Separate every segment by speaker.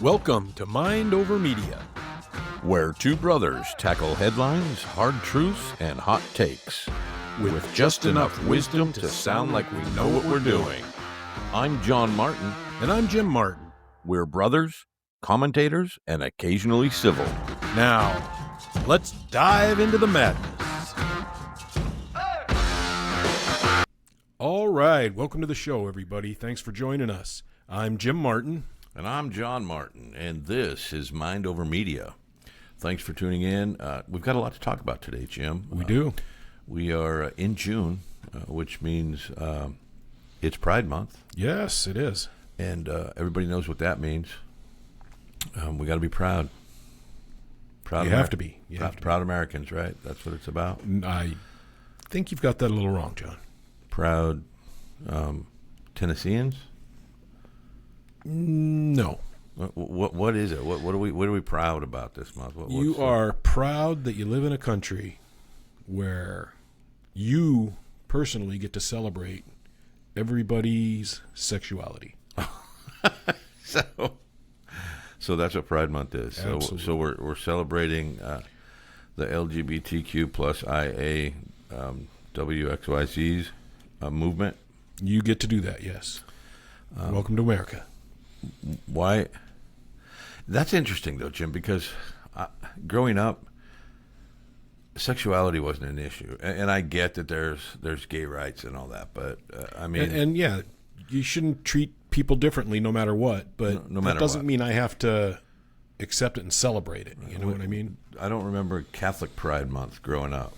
Speaker 1: Welcome to Mind Over Media,
Speaker 2: where two brothers tackle headlines, hard truths, and hot takes with just enough wisdom to sound like we know what we're doing. I'm John Martin.
Speaker 1: and I'm Jim Martin.
Speaker 2: We're brothers, commentators, and occasionally civil.
Speaker 1: Now, let's dive into the madness. All right, welcome to the show, everybody. Thanks for joining us. I'm Jim Martin.
Speaker 2: And I'm John Martin, and this is Mind Over Media. Thanks for tuning in. We've got a lot to talk about today, Jim.
Speaker 1: We do.
Speaker 2: We are in June, which means it's Pride Month.
Speaker 1: Yes, it is.
Speaker 2: And everybody knows what that means. We got to be proud.
Speaker 1: You have to be.
Speaker 2: Proud Americans, right? That's what it's about.
Speaker 1: I think you've got that a little wrong, John.
Speaker 2: Proud Tennesseans?
Speaker 1: No.
Speaker 2: What is it? What are we proud about this month?
Speaker 1: You are proud that you live in a country where you personally get to celebrate everybody's sexuality.
Speaker 2: So that's what Pride Month is. So we're celebrating the LGBTQ plus IA WXYZ's movement.
Speaker 1: You get to do that, yes. Welcome to America.
Speaker 2: Why? That's interesting, though, Jim, because growing up, sexuality wasn't an issue, and I get that there's gay rights and all that, but I mean,
Speaker 1: and yeah, you shouldn't treat people differently no matter what. But
Speaker 2: no matter
Speaker 1: that doesn't
Speaker 2: what.
Speaker 1: mean I have to accept it and celebrate it. You know what I mean?
Speaker 2: I don't remember Catholic Pride Month growing up,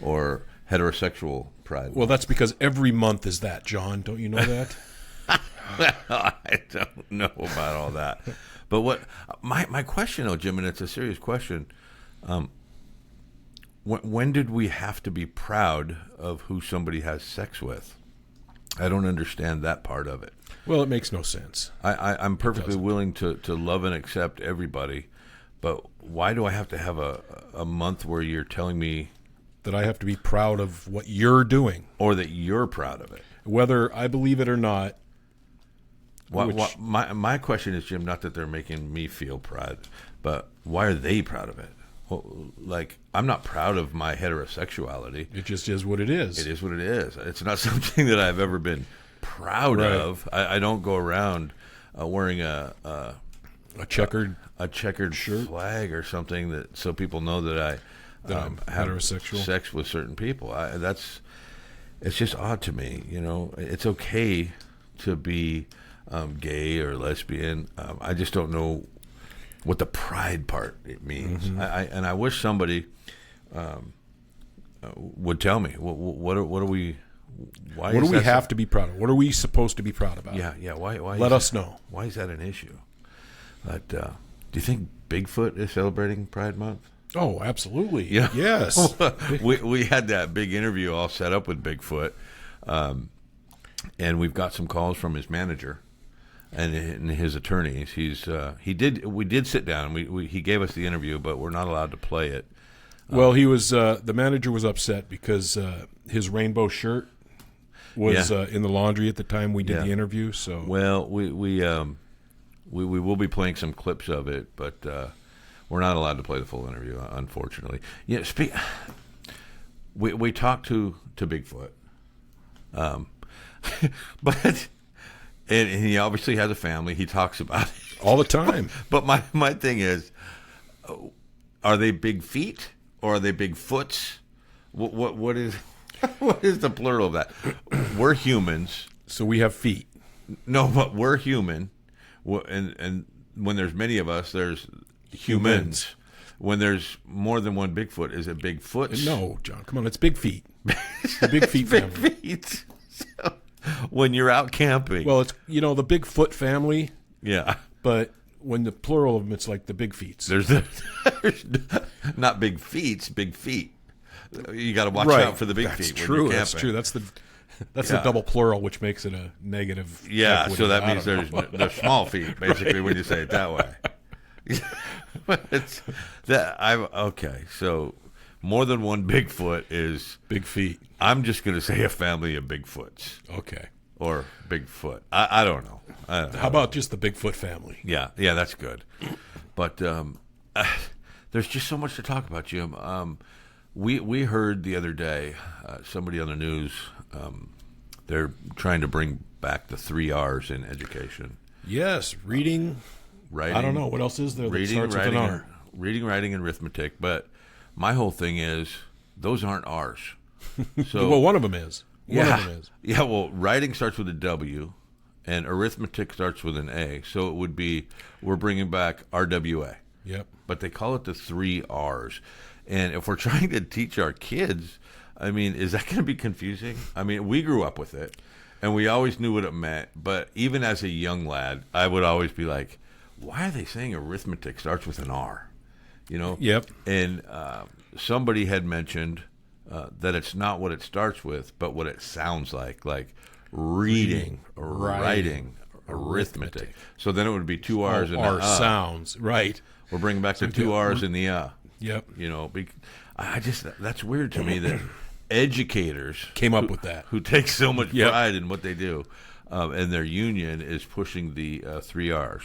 Speaker 2: or heterosexual Pride.
Speaker 1: Well, that's because every month is that, John. Don't you know that?
Speaker 2: I don't know about all that, but what my question, though, Jim, and it's a serious question. When did we have to be proud of who somebody has sex with? I don't understand that part of it.
Speaker 1: Well, it makes no sense.
Speaker 2: I'm perfectly willing to love and accept everybody, but why do I have to have a month where you're telling me
Speaker 1: that I have to be proud of what you're doing,
Speaker 2: or that you're proud of it,
Speaker 1: whether I believe it or not?
Speaker 2: My question is, Jim, not that they're making me feel proud, but why are they proud of it? Well, like, I'm not proud of my heterosexuality.
Speaker 1: It just is what it is.
Speaker 2: It is what it is. It's not something that I've ever been proud of. I don't go around wearing a checkered
Speaker 1: shirt,
Speaker 2: flag or something so people know that I
Speaker 1: I'm
Speaker 2: have
Speaker 1: heterosexual
Speaker 2: sex with certain people. It's just odd to me. It's okay to be gay or lesbian. I just don't know what the pride part it means.
Speaker 1: Mm-hmm.
Speaker 2: I wish somebody would tell me what are we. Why
Speaker 1: what
Speaker 2: is
Speaker 1: do we
Speaker 2: that
Speaker 1: have to be proud of? What are we supposed to be proud about?
Speaker 2: Yeah. Why?
Speaker 1: Let us know.
Speaker 2: Why is that an issue? But do you think Bigfoot is celebrating Pride Month?
Speaker 1: Oh, absolutely.
Speaker 2: Yeah.
Speaker 1: Yes.
Speaker 2: we had that big interview all set up with Bigfoot, and we've got some calls from his manager and his attorneys. We did sit down. He gave us the interview, but we're not allowed to play it.
Speaker 1: Well, he was the manager was upset because his rainbow shirt was in the laundry at the time we did the interview. So
Speaker 2: we will be playing some clips of it, but we're not allowed to play the full interview, unfortunately. Yeah, we talked to Bigfoot, but and he obviously has a family. He talks about it
Speaker 1: all the time.
Speaker 2: But my thing is, are they big feet or are they Bigfoots? What is what is the plural of that? We're humans,
Speaker 1: so we have feet.
Speaker 2: No, but we're human, and when there's many of us, there's humans. When there's more than one Bigfoot, is it Bigfoots?
Speaker 1: No, John, come on, it's Big Feet. It's the Big Feet family.
Speaker 2: Big feet. So, when you're out camping,
Speaker 1: well, it's the Bigfoot family.
Speaker 2: Yeah,
Speaker 1: but when the plural of them, it's like the Big Feets.
Speaker 2: There's not big feet, big feet. You got to watch out for the big feet.
Speaker 1: True. That's true. That's the double plural, which makes it a negative.
Speaker 2: Yeah,
Speaker 1: equity.
Speaker 2: so that means there's small feet, basically, when you say it that way. Okay. So more than one Bigfoot is
Speaker 1: big feet.
Speaker 2: I'm just going to say a family of Bigfoots.
Speaker 1: Okay.
Speaker 2: Or Bigfoot. I don't know.
Speaker 1: How about just the Bigfoot family?
Speaker 2: Yeah, that's good. But there's just so much to talk about, Jim. We heard the other day somebody on the news. They're trying to bring back the 3 R's in education.
Speaker 1: Yes, reading,
Speaker 2: writing.
Speaker 1: I don't know what else is there that starts with an R.
Speaker 2: Reading, writing, and arithmetic. But my whole thing is those aren't R's. So
Speaker 1: well, one of them is. One
Speaker 2: yeah,
Speaker 1: of them is.
Speaker 2: yeah. Well, writing starts with a W, and arithmetic starts with an A. So it would be we're bringing back RWA.
Speaker 1: Yep.
Speaker 2: But they call it the 3 R's. And if we're trying to teach our kids, I mean, is that going to be confusing? I mean, we grew up with it, and we always knew what it meant. But even as a young lad, I would always be like, why are they saying arithmetic starts with an R? You know?
Speaker 1: Yep.
Speaker 2: And somebody had mentioned that it's not what it starts with, but what it sounds like reading, writing, arithmetic. So then it would be 2 R's and
Speaker 1: R sounds, right.
Speaker 2: We're bringing back the 2 R's and the
Speaker 1: Yep.
Speaker 2: You know, that's weird to me that educators
Speaker 1: came up with that,
Speaker 2: who take so much pride in what they do, and their union is pushing the 3 R's.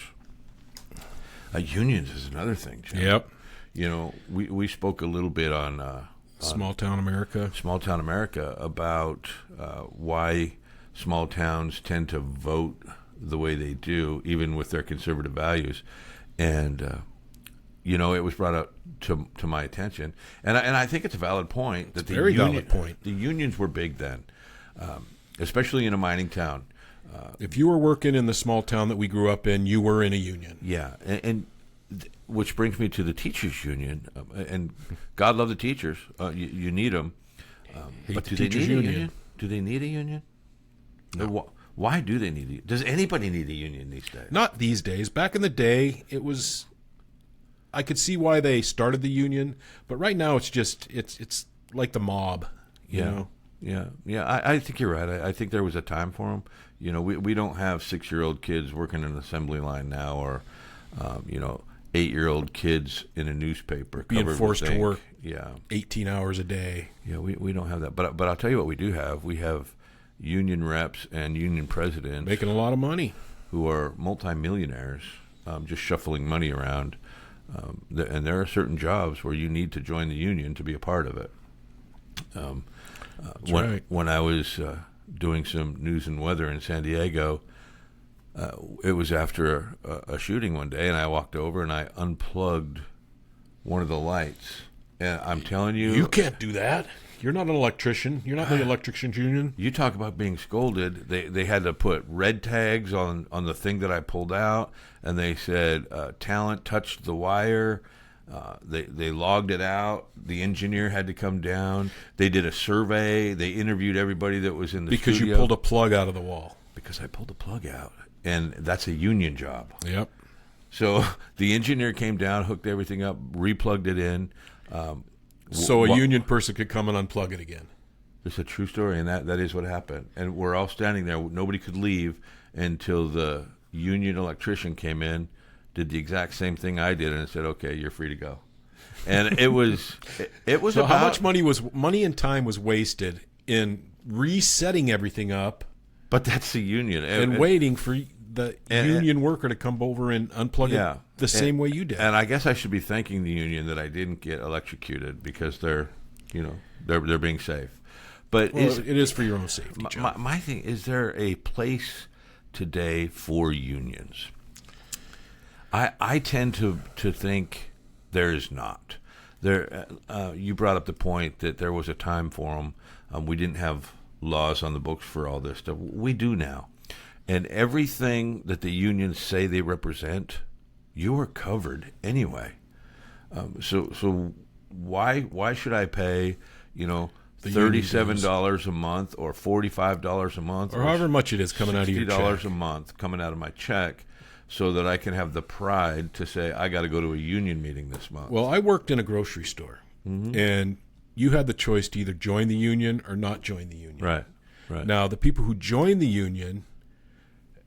Speaker 2: Unions is another thing, Jim.
Speaker 1: Yep.
Speaker 2: You know, we spoke a little bit on
Speaker 1: Small Town America
Speaker 2: about why small towns tend to vote the way they do, even with their conservative values, and you know, it was brought up to my attention, and I think it's a valid point that
Speaker 1: valid point.
Speaker 2: The unions were big then, especially in a mining town.
Speaker 1: If you were working in the small town that we grew up in, you were in a union.
Speaker 2: Yeah, and which brings me to the teachers' union, and God love the teachers. You need them, but do they need a union? Do they need a union? No. Why do they need a union? Does anybody need a union these days?
Speaker 1: Not these days. Back in the day, it was. I could see why they started the union, but right now it's like the mob. You know?
Speaker 2: Yeah. I think you're right. I think there was a time for them. You know, we don't have 6-year-old kids working in an assembly line now, or 8-year-old kids in a newspaper
Speaker 1: being forced to work
Speaker 2: 18
Speaker 1: hours a day.
Speaker 2: Yeah, we don't have that. But I'll tell you what we do have. We have union reps and union presidents
Speaker 1: making a lot of money,
Speaker 2: who are multimillionaires, just shuffling money around. And there are certain jobs where you need to join the union to be a part of it. When I was doing some news and weather in San Diego, it was after a shooting one day, and I walked over and I unplugged one of the lights. And I'm telling you,
Speaker 1: you can't do that. You're not an electrician. You're not the electrician's union.
Speaker 2: You talk about being scolded. They had to put red tags on the thing that I pulled out, and they said talent touched the wire. They logged it out. The engineer had to come down. They did a survey. They interviewed everybody that was in the studio.
Speaker 1: Because you pulled a plug out of the wall.
Speaker 2: Because I pulled a plug out, and that's a union job.
Speaker 1: Yep.
Speaker 2: So the engineer came down, hooked everything up, replugged it in.
Speaker 1: So a union person could come and unplug it again.
Speaker 2: It's a true story, and that is what happened. And we're all standing there. Nobody could leave until the union electrician came in, did the exact same thing I did, and said, "Okay, you're free to go." And it was
Speaker 1: so how much money and time was wasted in resetting everything up?
Speaker 2: But that's the union,
Speaker 1: and waiting for the union worker to come over and unplug it the same way you did.
Speaker 2: And I guess I should be thanking the union that I didn't get electrocuted, because they're being safe. But
Speaker 1: it is for your own safety, John.
Speaker 2: My thing is, there a place today for unions? I tend to think there is not. There, you brought up the point that there was a time for them. We didn't have laws on the books for all this stuff. We do now. And everything that the unions say they represent, you are covered anyway. So why should I pay, $37 a month or $45 a month
Speaker 1: or however much it is coming out of your check,
Speaker 2: $60 a month coming out of my check, so that I can have the pride to say I got to go to a union meeting this month?
Speaker 1: Well, I worked in a grocery store, and you had the choice to either join the union or not join the union.
Speaker 2: Right.
Speaker 1: Now, the people who joined the union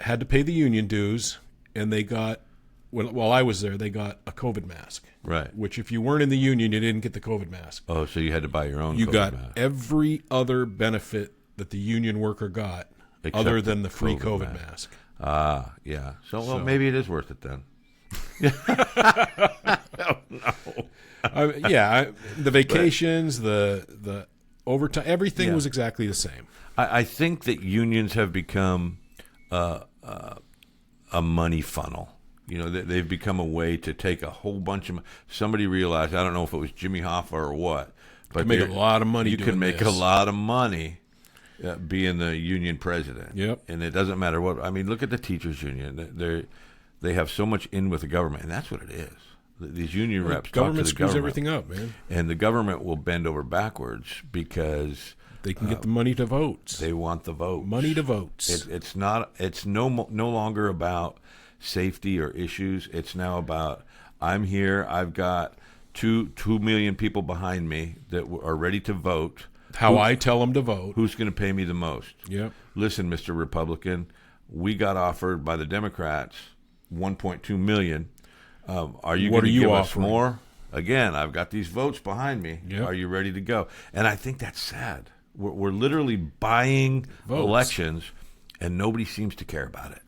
Speaker 1: had to pay the union dues, and they got, while I was there, they got a COVID mask.
Speaker 2: Right.
Speaker 1: Which, if you weren't in the union, you didn't get the COVID mask.
Speaker 2: Oh, so you had to buy your own
Speaker 1: You
Speaker 2: COVID
Speaker 1: got
Speaker 2: mask.
Speaker 1: every other benefit that the union worker got,
Speaker 2: Except
Speaker 1: other than the free
Speaker 2: COVID
Speaker 1: COVID mask.
Speaker 2: Yeah. So maybe it is worth it then.
Speaker 1: The vacations, the overtime, everything was exactly the same.
Speaker 2: I think that unions have become a money funnel. You know, they've become a way to take a whole bunch of. Somebody realized, I don't know if it was Jimmy Hoffa or what, but
Speaker 1: you can make a lot of money.
Speaker 2: You can make a lot of money being the union president.
Speaker 1: Yep.
Speaker 2: And it doesn't matter what. I mean, look at the teachers union. They have so much in with the government, and that's what it is. These union reps talk to the
Speaker 1: screws
Speaker 2: government.
Speaker 1: Everything up, man.
Speaker 2: And the government will bend over backwards because
Speaker 1: they can get the money to votes.
Speaker 2: They want the votes.
Speaker 1: Money to votes.
Speaker 2: It's not. It's no longer about safety or issues. It's now about, I'm here. I've got 2 million people behind me that are ready to vote.
Speaker 1: I tell them to vote.
Speaker 2: Who's going to pay me the most?
Speaker 1: Yep.
Speaker 2: Listen, Mr. Republican, we got offered by the Democrats $1.2 million. Are you going to give us more? Again, I've got these votes behind me.
Speaker 1: Yep.
Speaker 2: Are you ready to go? And I think that's sad. We're literally buying votes. Elections, and nobody seems to care about it.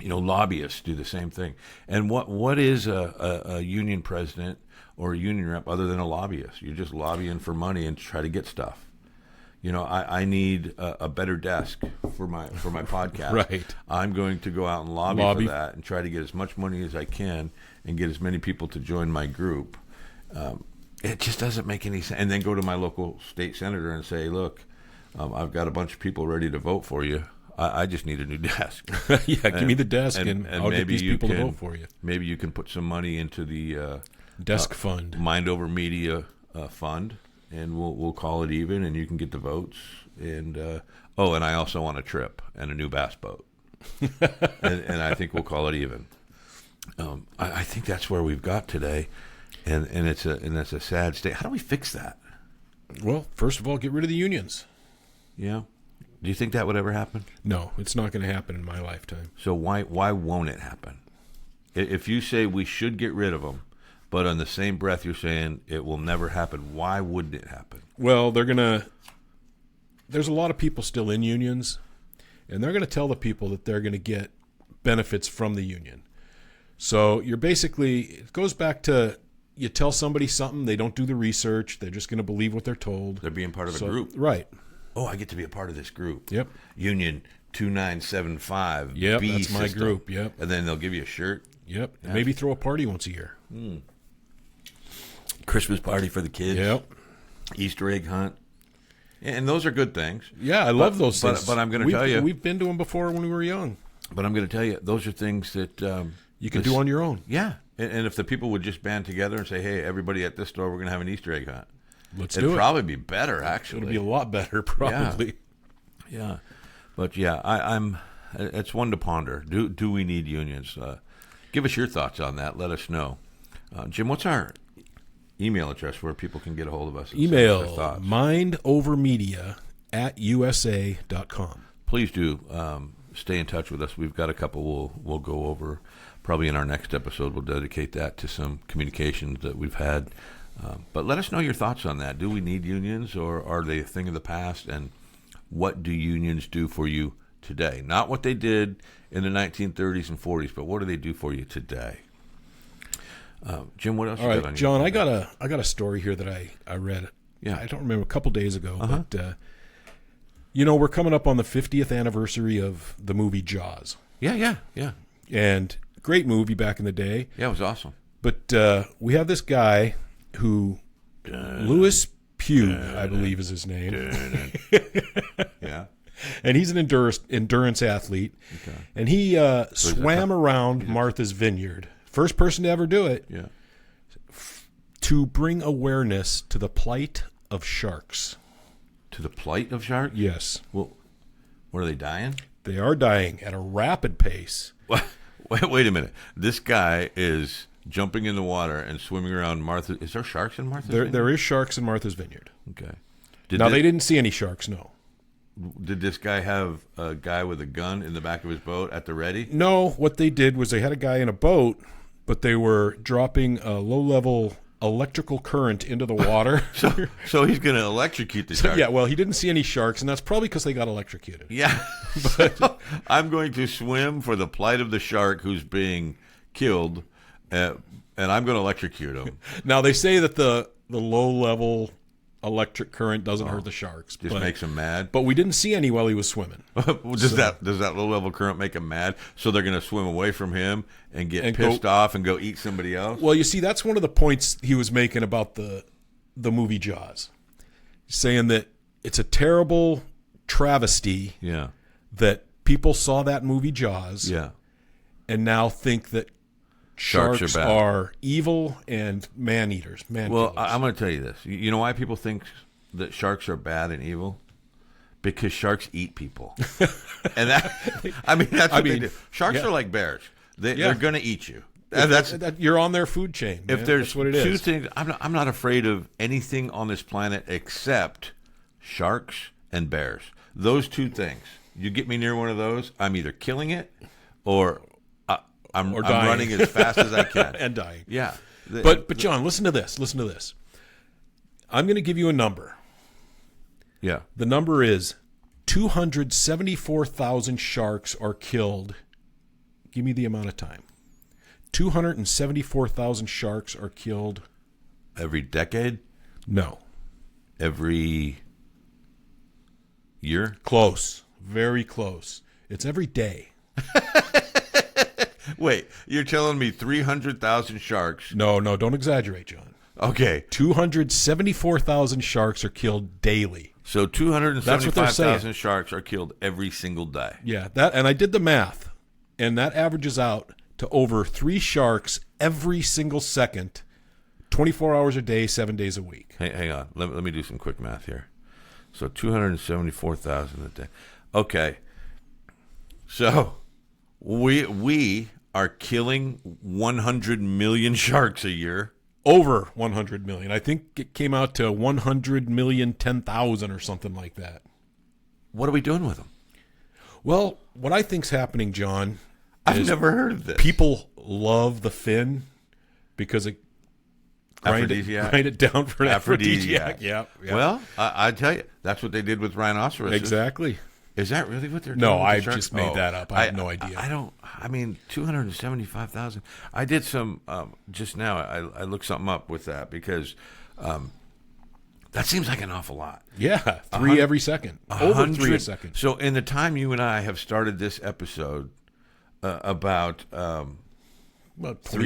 Speaker 2: You know, lobbyists do the same thing. And what is a union president or a union rep other than a lobbyist? You're just lobbying for money and try to get stuff. You know, I need a better desk for my podcast.
Speaker 1: Right.
Speaker 2: I'm going to go out and lobby for that and try to get as much money as I can and get as many people to join my group. It just doesn't make any sense. And then go to my local state senator and say, look, I've got a bunch of people ready to vote for you. I just need a new desk.
Speaker 1: Give me the desk, and I'll get these people to vote for you.
Speaker 2: Maybe you can put some money into the
Speaker 1: desk fund,
Speaker 2: Mind Over Media fund, and we'll call it even, and you can get the votes. And and I also want a trip and a new bass boat, and I think we'll call it even. I think that's where we've got today, and it's a sad state. How do we fix that?
Speaker 1: Well, first of all, get rid of the unions.
Speaker 2: Yeah. Do you think that would ever happen?
Speaker 1: No, it's not going to happen in my lifetime.
Speaker 2: So why won't it happen? If you say we should get rid of them, but on the same breath you're saying it will never happen, why wouldn't it happen?
Speaker 1: Well, there's a lot of people still in unions, and they're going to tell the people that they're going to get benefits from the union. So it goes back to, you tell somebody something, they don't do the research, they're just going to believe what they're told.
Speaker 2: They're being part of a group.
Speaker 1: Right.
Speaker 2: Oh, I get to be a part of this group.
Speaker 1: Yep.
Speaker 2: Union 2975.
Speaker 1: Yep,
Speaker 2: B
Speaker 1: that's my
Speaker 2: system.
Speaker 1: group. Yep.
Speaker 2: And then they'll give you a shirt.
Speaker 1: Yep. And maybe throw a party once a year.
Speaker 2: Christmas party for the kids.
Speaker 1: Yep.
Speaker 2: Easter egg hunt. And those are good things.
Speaker 1: Yeah, I love those things.
Speaker 2: But I'm going to tell you.
Speaker 1: We've been to them before when we were young.
Speaker 2: But I'm going to tell you, those are things that
Speaker 1: you can do on your own.
Speaker 2: Yeah. And if the people would just band together and say, hey, everybody at this store, we're going to have an Easter egg hunt.
Speaker 1: It'd
Speaker 2: probably be better, actually.
Speaker 1: It'd be a lot better, probably.
Speaker 2: Yeah. But I'm. It's one to ponder. Do we need unions? Give us your thoughts on that. Let us know. Jim, what's our email address where people can get a hold of us?
Speaker 1: Email mindovermedia@usa.com.
Speaker 2: Please do stay in touch with us. We've got a couple we'll go over. Probably in our next episode, we'll dedicate that to some communications that we've had. But let us know your thoughts on that. Do we need unions, or are they a thing of the past? And what do unions do for you today? Not what they did in the 1930s and 40s, but what do they do for you today? Jim, what else?
Speaker 1: All right, John, I got a story here that I read.
Speaker 2: Yeah,
Speaker 1: I don't remember, a couple days ago, but we're coming up on the 50th anniversary of the movie Jaws.
Speaker 2: Yeah.
Speaker 1: And great movie back in the day.
Speaker 2: Yeah, it was awesome.
Speaker 1: But we have this guy who, Louis Pugh, I believe is his name.
Speaker 2: Yeah.
Speaker 1: And he's an endurance athlete. Okay. And he swam around Martha's Vineyard. First person to ever do it.
Speaker 2: Yeah.
Speaker 1: To bring awareness to the plight of sharks.
Speaker 2: To the plight of sharks?
Speaker 1: Yes.
Speaker 2: Well, what, are they dying?
Speaker 1: They are dying at a rapid pace.
Speaker 2: Wait a minute. This guy is jumping in the water and swimming around Martha. Is there sharks in Martha's Vineyard?
Speaker 1: There is sharks in Martha's Vineyard.
Speaker 2: Okay.
Speaker 1: They didn't see any sharks, no.
Speaker 2: Did this guy have a guy with a gun in the back of his boat at the ready?
Speaker 1: No, what they did was they had a guy in a boat, but they were dropping low-level electrical current into the water.
Speaker 2: So he's going to electrocute the shark.
Speaker 1: Yeah, well, he didn't see any sharks, and that's probably because they got electrocuted.
Speaker 2: Yeah. So I'm going to swim for the plight of the shark who's being killed, and I'm going to electrocute him.
Speaker 1: Now, they say that the low-level electric current doesn't hurt the sharks.
Speaker 2: Just makes him mad.
Speaker 1: But we didn't see any while he was swimming.
Speaker 2: Does that low-level current make him mad? So they're going to swim away from him and get pissed off and go eat somebody else?
Speaker 1: Well, you see, that's one of the points he was making about the movie Jaws. Saying that it's a terrible travesty that people saw that movie Jaws and now think that sharks are evil and man-eaters.
Speaker 2: Well, I'm going to tell you this. You know why people think that sharks are bad and evil? Because sharks eat people. And that's what they do. Sharks are like bears. They're going to eat you.
Speaker 1: You're on their food chain. Man.
Speaker 2: If there's
Speaker 1: that's what it is.
Speaker 2: two things, I'm not afraid of anything on this planet except sharks and bears. Those two things. You get me near one of those, I'm either killing it or I'm running as fast as I can.
Speaker 1: And dying.
Speaker 2: Yeah.
Speaker 1: But John, listen to this. Listen to this. I'm going to give you a number.
Speaker 2: Yeah.
Speaker 1: The number is 274,000 sharks are killed. Give me the amount of time. 274,000 sharks are killed.
Speaker 2: Every decade?
Speaker 1: No.
Speaker 2: Every year?
Speaker 1: Close. Very close. It's every day.
Speaker 2: Wait, you're telling me 300,000 sharks?
Speaker 1: No, don't exaggerate, John.
Speaker 2: Okay.
Speaker 1: 274,000 sharks are killed daily.
Speaker 2: So 275,000 sharks are killed every single day.
Speaker 1: Yeah, and I did the math, and that averages out to over 3 sharks every single second, 24 hours a day, 7 days a week.
Speaker 2: Hey, hang on. Let me do some quick math here. So 274,000 a day. Okay. So we are killing 100 million sharks a year.
Speaker 1: Over 100 million. I think it came out to 100,010,000 or something like that.
Speaker 2: What are we doing with them?
Speaker 1: Well, what I think's happening, John,
Speaker 2: I've never heard of this.
Speaker 1: People love the fin because it grind it down for an aphrodisiac. Yeah.
Speaker 2: Well, I tell you, that's what they did with rhinoceroses.
Speaker 1: Exactly.
Speaker 2: Is that really what they're doing?
Speaker 1: No, I just made that up. I have no idea.
Speaker 2: I mean, 275,000. I did some just now. I looked something up with that because that seems like an awful lot.
Speaker 1: Yeah, 3 every second. Over 3 a second.
Speaker 2: So in the time you and I have started this episode, about
Speaker 1: 20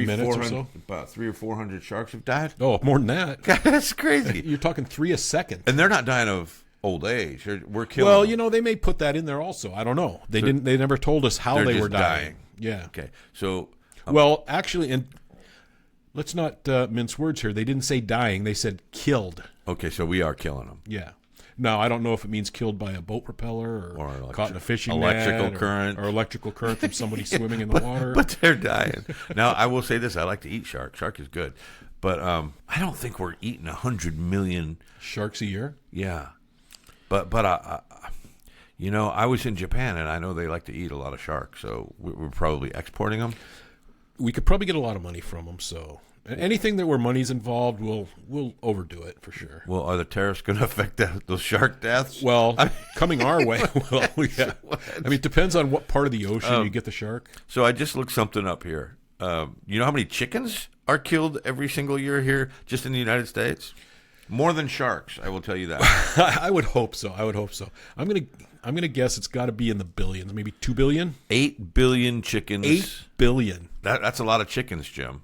Speaker 1: minutes or so.
Speaker 2: About 300 or 400 sharks have died.
Speaker 1: Oh, more than that.
Speaker 2: That's crazy.
Speaker 1: You're talking 3 a second.
Speaker 2: And they're not dying of old age. We're killing
Speaker 1: Well,
Speaker 2: them.
Speaker 1: they may put that in there also. I don't know. They didn't. They never told us how they were dying. Yeah.
Speaker 2: Okay. So.
Speaker 1: Well, actually, and let's not mince words here. They didn't say dying. They said killed.
Speaker 2: Okay, so we are killing them.
Speaker 1: Yeah. Now, I don't know if it means killed by a boat propeller or caught in a fishing
Speaker 2: electrical
Speaker 1: net
Speaker 2: current.
Speaker 1: or electrical current from somebody swimming in the water.
Speaker 2: But they're dying. Now, I will say this. I like to eat shark. Shark is good. But I don't think we're eating 100 million
Speaker 1: sharks a year.
Speaker 2: Yeah. But I was in Japan, and I know they like to eat a lot of sharks, so we're probably exporting them.
Speaker 1: We could probably get a lot of money from them, so anything that where money's involved, we'll overdo it for sure.
Speaker 2: Well, are the tariffs going to affect those shark deaths?
Speaker 1: Well, coming our way, well, yeah. I mean, it depends on what part of the ocean you get the shark.
Speaker 2: So I just looked something up here. You know how many chickens are killed every single year here just in the United States? More than sharks, I will tell you that.
Speaker 1: I would hope so. I'm gonna guess it's got to be in the billions, maybe 2 billion.
Speaker 2: 8 billion chickens.
Speaker 1: 8 billion.
Speaker 2: That's a lot of chickens, Jim.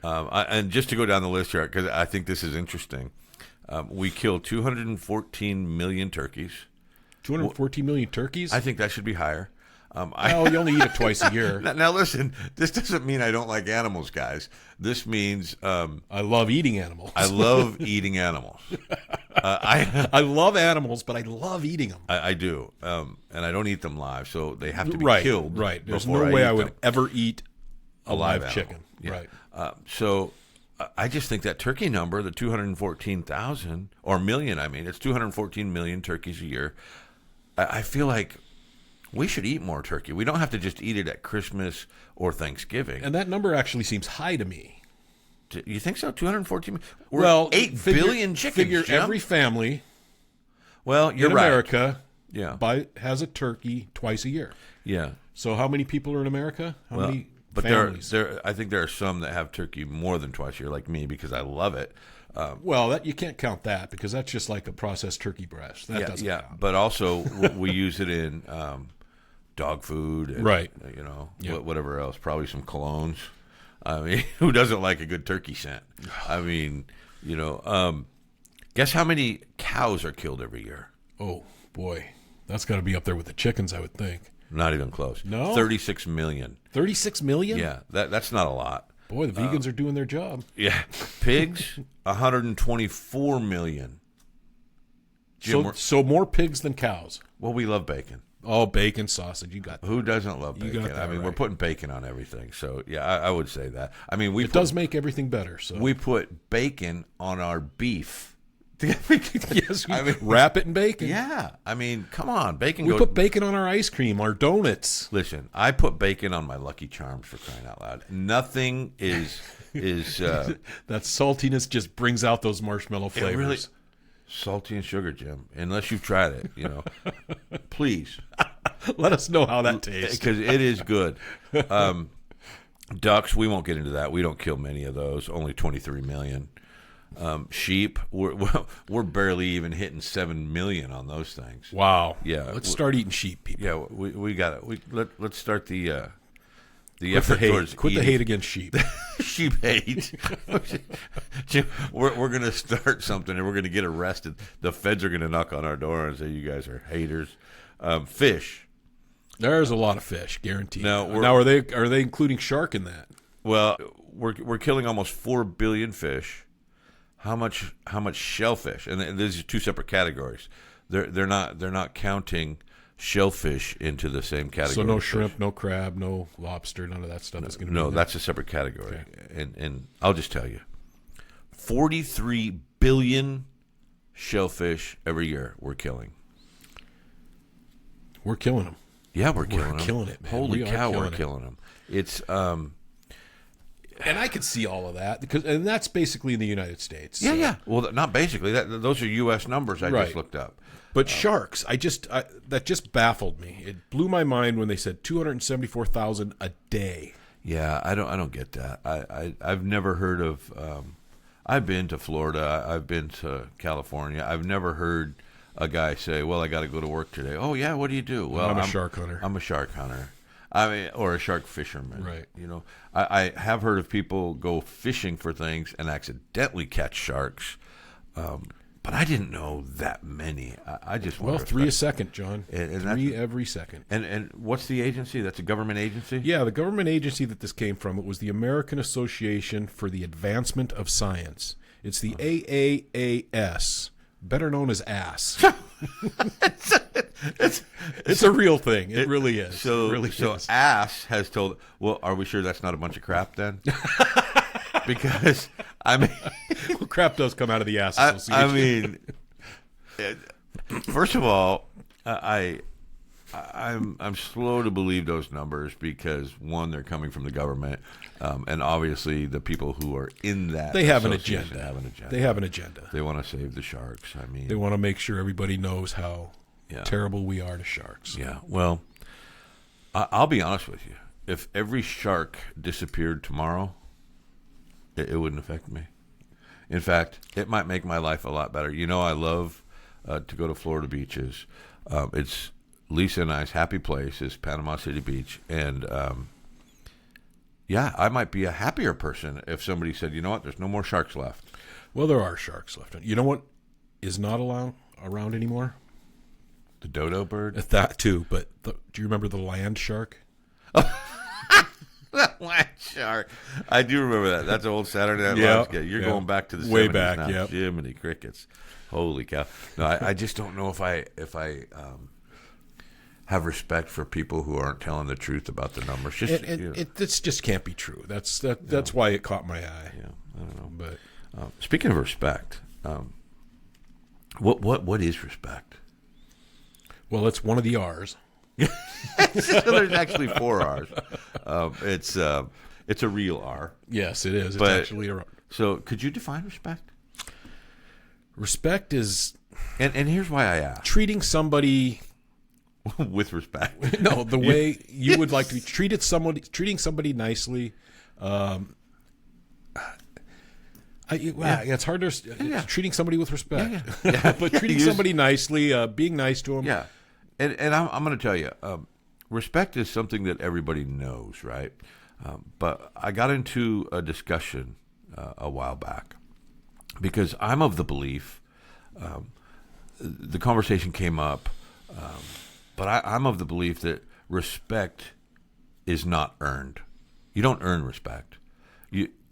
Speaker 2: And just to go down the list here, because I think this is interesting, we kill 214 million turkeys.
Speaker 1: 214 million turkeys?
Speaker 2: I think that should be higher.
Speaker 1: Well, you only eat it twice a year.
Speaker 2: Now, listen, this doesn't mean I don't like animals, guys. This means
Speaker 1: I love eating animals.
Speaker 2: I love eating animals.
Speaker 1: I love animals, but I love eating them.
Speaker 2: I do, and I don't eat them live, so they have to be killed.
Speaker 1: Right. There's no way I would ever eat a live chicken.
Speaker 2: Yeah.
Speaker 1: Right.
Speaker 2: So I just think that turkey number, the 214,000 or million, it's 214 million turkeys a year. I feel like we should eat more turkey. We don't have to just eat it at Christmas or Thanksgiving.
Speaker 1: And that number actually seems high to me.
Speaker 2: You think so? 214 million? We're
Speaker 1: Well,
Speaker 2: 8 billion chickens,
Speaker 1: Figure
Speaker 2: Jim.
Speaker 1: every family
Speaker 2: Well, you're
Speaker 1: in
Speaker 2: right.
Speaker 1: America
Speaker 2: Yeah.
Speaker 1: has a turkey twice a year.
Speaker 2: Yeah.
Speaker 1: So how many people are in America? How many
Speaker 2: But
Speaker 1: families?
Speaker 2: I think there are some that have turkey more than twice a year, like me, because I love it.
Speaker 1: Well, you can't count that because that's just like a processed turkey breast. That doesn't count.
Speaker 2: But also we use it in dog food, and,
Speaker 1: Right.
Speaker 2: whatever else. Probably some colognes. I mean, who doesn't like a good turkey scent? I mean, guess how many cows are killed every year?
Speaker 1: Oh, boy. That's got to be up there with the chickens, I would think.
Speaker 2: Not even close.
Speaker 1: No?
Speaker 2: 36 million.
Speaker 1: 36 million?
Speaker 2: Yeah, that's not a lot.
Speaker 1: Boy, the vegans are doing their job.
Speaker 2: Yeah. Pigs, 124 million. Jim,
Speaker 1: So more pigs than cows.
Speaker 2: well, we love bacon.
Speaker 1: Oh, bacon, sausage, you got that.
Speaker 2: Who doesn't love
Speaker 1: You
Speaker 2: bacon?
Speaker 1: got that
Speaker 2: I mean, we're
Speaker 1: right.
Speaker 2: putting bacon on everything. So, yeah, I would say that. I mean,
Speaker 1: It does make everything better. So
Speaker 2: we put bacon on our beef.
Speaker 1: yes, wrap it in bacon.
Speaker 2: Yeah. I mean, come on. Bacon
Speaker 1: We put bacon on our ice cream, our donuts.
Speaker 2: Listen, I put bacon on my Lucky Charms, for crying out loud. Nothing is
Speaker 1: That saltiness just brings out those marshmallow flavors.
Speaker 2: really salty and sugar, Jim. Unless you've tried it, please,
Speaker 1: Let us know how that tastes.
Speaker 2: because it is good. Ducks, we won't get into that. We don't kill many of those. Only 23 million. Sheep, we're barely even hitting 7 million on those things.
Speaker 1: Wow.
Speaker 2: Yeah.
Speaker 1: Let's start eating sheep, people.
Speaker 2: Yeah, we got it. Let's start the
Speaker 1: Quit
Speaker 2: effort
Speaker 1: the
Speaker 2: towards
Speaker 1: hate. Quit the
Speaker 2: eating.
Speaker 1: hate against sheep.
Speaker 2: Sheep hate. Jim, we're going to start something and we're going to get arrested. The feds are going to knock on our door and say, you guys are haters. Fish.
Speaker 1: There's a lot of fish, guaranteed.
Speaker 2: Now,
Speaker 1: are they including shark in that?
Speaker 2: Well, we're killing almost 4 billion fish. How much shellfish? And these are two separate categories. They're not counting shellfish into the same category.
Speaker 1: So no shrimp, no crab, no lobster, none of that stuff is going to be
Speaker 2: No,
Speaker 1: in there?
Speaker 2: that's a separate category. Okay. And I'll just tell you, 43 billion shellfish every year we're killing.
Speaker 1: We're killing them.
Speaker 2: Yeah, we're killing them.
Speaker 1: Killing it, man.
Speaker 2: Holy
Speaker 1: We are
Speaker 2: cow, we're
Speaker 1: killing it.
Speaker 2: killing them. It's
Speaker 1: And I could see all of that and that's basically in the United States.
Speaker 2: yeah,
Speaker 1: so.
Speaker 2: yeah. Well, not basically. Those are U.S. numbers I
Speaker 1: Right.
Speaker 2: just looked up.
Speaker 1: But sharks, that just baffled me. It blew my mind when they said 274,000 a day.
Speaker 2: Yeah, I don't get that. I've never heard of. I've been to Florida. I've been to California. I've never heard a guy say, "Well, I got to go to work today." Oh yeah, what do you do? Well,
Speaker 1: I'm a shark hunter.
Speaker 2: I'm a shark hunter. I mean, or a shark fisherman.
Speaker 1: Right.
Speaker 2: I have heard of people go fishing for things and accidentally catch sharks. But I didn't know that many. I just
Speaker 1: Well,
Speaker 2: wonder if
Speaker 1: 3 a second, John.
Speaker 2: And
Speaker 1: 3 every second.
Speaker 2: And what's the agency? That's a government agency?
Speaker 1: Yeah, the government agency that this came from, it was the American Association for the Advancement of Science. It's the AAAS, better known as ASS. It's a real thing. It really is.
Speaker 2: So,
Speaker 1: it really
Speaker 2: so
Speaker 1: is.
Speaker 2: ASS has told. Well, are we sure that's not a bunch of crap then? Because I mean,
Speaker 1: Well, crap does come out of the ASS Association.
Speaker 2: I mean, first of all, I'm slow to believe those numbers because one, they're coming from the government, and obviously the people who are in that
Speaker 1: They have an
Speaker 2: association
Speaker 1: agenda.
Speaker 2: have an agenda.
Speaker 1: They have an agenda.
Speaker 2: They want to save the sharks. I mean,
Speaker 1: They want to make sure everybody knows how
Speaker 2: Yeah.
Speaker 1: terrible we are to sharks.
Speaker 2: yeah. Well, I'll be honest with you. If every shark disappeared tomorrow, it wouldn't affect me. In fact, it might make my life a lot better. I love to go to Florida beaches. It's Lisa and I's happy place is Panama City Beach. And, yeah, I might be a happier person if somebody said, you know what, there's no more sharks left.
Speaker 1: Well, there are sharks left. You know what is not around anymore?
Speaker 2: The dodo bird?
Speaker 1: That too, but do you remember the land shark?
Speaker 2: Land shark. I do remember that. That's an old Saturday Night
Speaker 1: Yeah,
Speaker 2: Live skit. You're
Speaker 1: yeah.
Speaker 2: going back to the
Speaker 1: Way
Speaker 2: 70s
Speaker 1: back,
Speaker 2: now.
Speaker 1: yep.
Speaker 2: Jiminy crickets. Holy cow. No, I just don't know if I have respect for people who aren't telling the truth about the numbers. Just
Speaker 1: This just can't be true. That's why it caught my eye.
Speaker 2: yeah, I don't know.
Speaker 1: But
Speaker 2: Speaking of respect, what is respect?
Speaker 1: well, it's one of the R's.
Speaker 2: So there's actually 4 R's. It's a real R.
Speaker 1: Yes, it is. It's
Speaker 2: But-
Speaker 1: actually a
Speaker 2: So could you define respect?
Speaker 1: Respect is
Speaker 2: And here's why I ask.
Speaker 1: treating somebody
Speaker 2: With respect.
Speaker 1: no the way you would like to be treated. Treating somebody nicely. It's hard to treating somebody with respect. But treating somebody nicely, being nice to them.
Speaker 2: Yeah. And I'm going to tell you, respect is something that everybody knows, right? But I got into a discussion a while back because I'm of the belief, the conversation came up, but I'm of the belief that respect is not earned. You don't earn respect.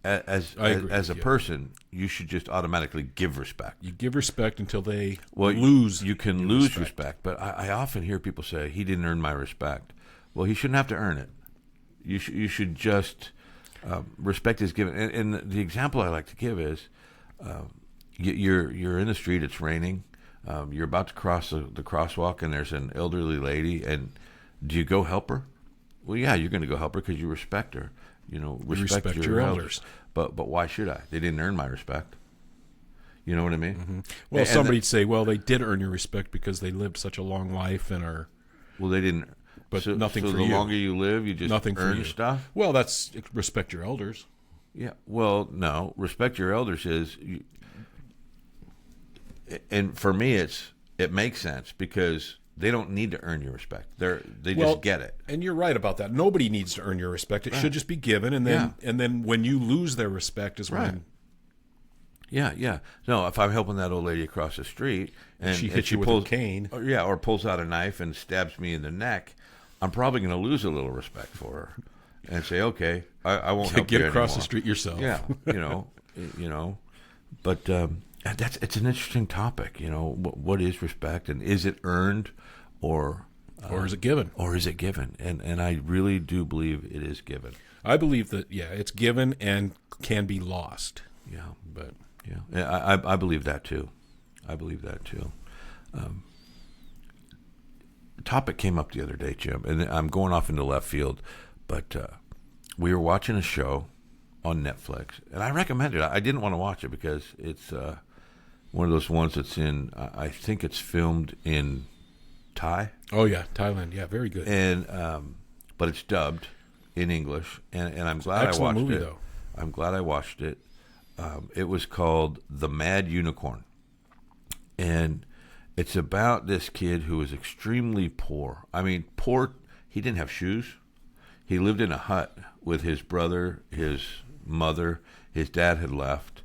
Speaker 2: As a person, you should just automatically give respect.
Speaker 1: You give respect until they lose.
Speaker 2: You can lose respect, but I often hear people say he didn't earn my respect. Well, he shouldn't have to earn it. You should just respect is given. And the example I like to give is you're in the street. It's raining. You're about to cross the crosswalk, and there's an elderly lady. And do you go help her? Well, yeah, you're going to go help her because you respect her. Respect your elders. But why should I? They didn't earn my respect. You know what I mean?
Speaker 1: Mm-hmm. Well, somebody'd say, well, they did earn your respect because they lived such a long life and are.
Speaker 2: Well, they didn't.
Speaker 1: But nothing for you.
Speaker 2: So the longer you live, you just
Speaker 1: nothing
Speaker 2: earn stuff?
Speaker 1: Well, that's respect your elders.
Speaker 2: Yeah. Well, no. Respect your elders is. And for me, it makes sense because they don't need to earn your respect. They just get it.
Speaker 1: And you're right about that. Nobody needs to earn your respect. It should just be given, and then when you lose their respect is when.
Speaker 2: Yeah. No, if I'm helping that old lady across the street and
Speaker 1: she hits you with a cane,
Speaker 2: or pulls out a knife and stabs me in the neck, I'm probably going to lose a little respect for her and say, okay, I won't help you
Speaker 1: get across
Speaker 2: anymore.
Speaker 1: the street yourself.
Speaker 2: Yeah, but it's an interesting topic. What is respect, and is it earned, or
Speaker 1: is it given?
Speaker 2: Or is it given? And I really do believe it is given.
Speaker 1: I believe that it's given and can be lost.
Speaker 2: Yeah,
Speaker 1: but
Speaker 2: I believe that too. Topic came up the other day, Jim, and I'm going off into left field, but we were watching a show on Netflix, and I recommended it. I didn't want to watch it because it's one of those ones that's I think it's filmed in Thai.
Speaker 1: Oh yeah, Thailand. Yeah, very good.
Speaker 2: And but it's dubbed in English, and I'm glad I watched
Speaker 1: movie,
Speaker 2: it.
Speaker 1: Though.
Speaker 2: I'm glad I watched it. It was called The Mad Unicorn, and it's about this kid who was extremely poor. I mean, poor. He didn't have shoes. He lived in a hut with his brother, his mother. His dad had left.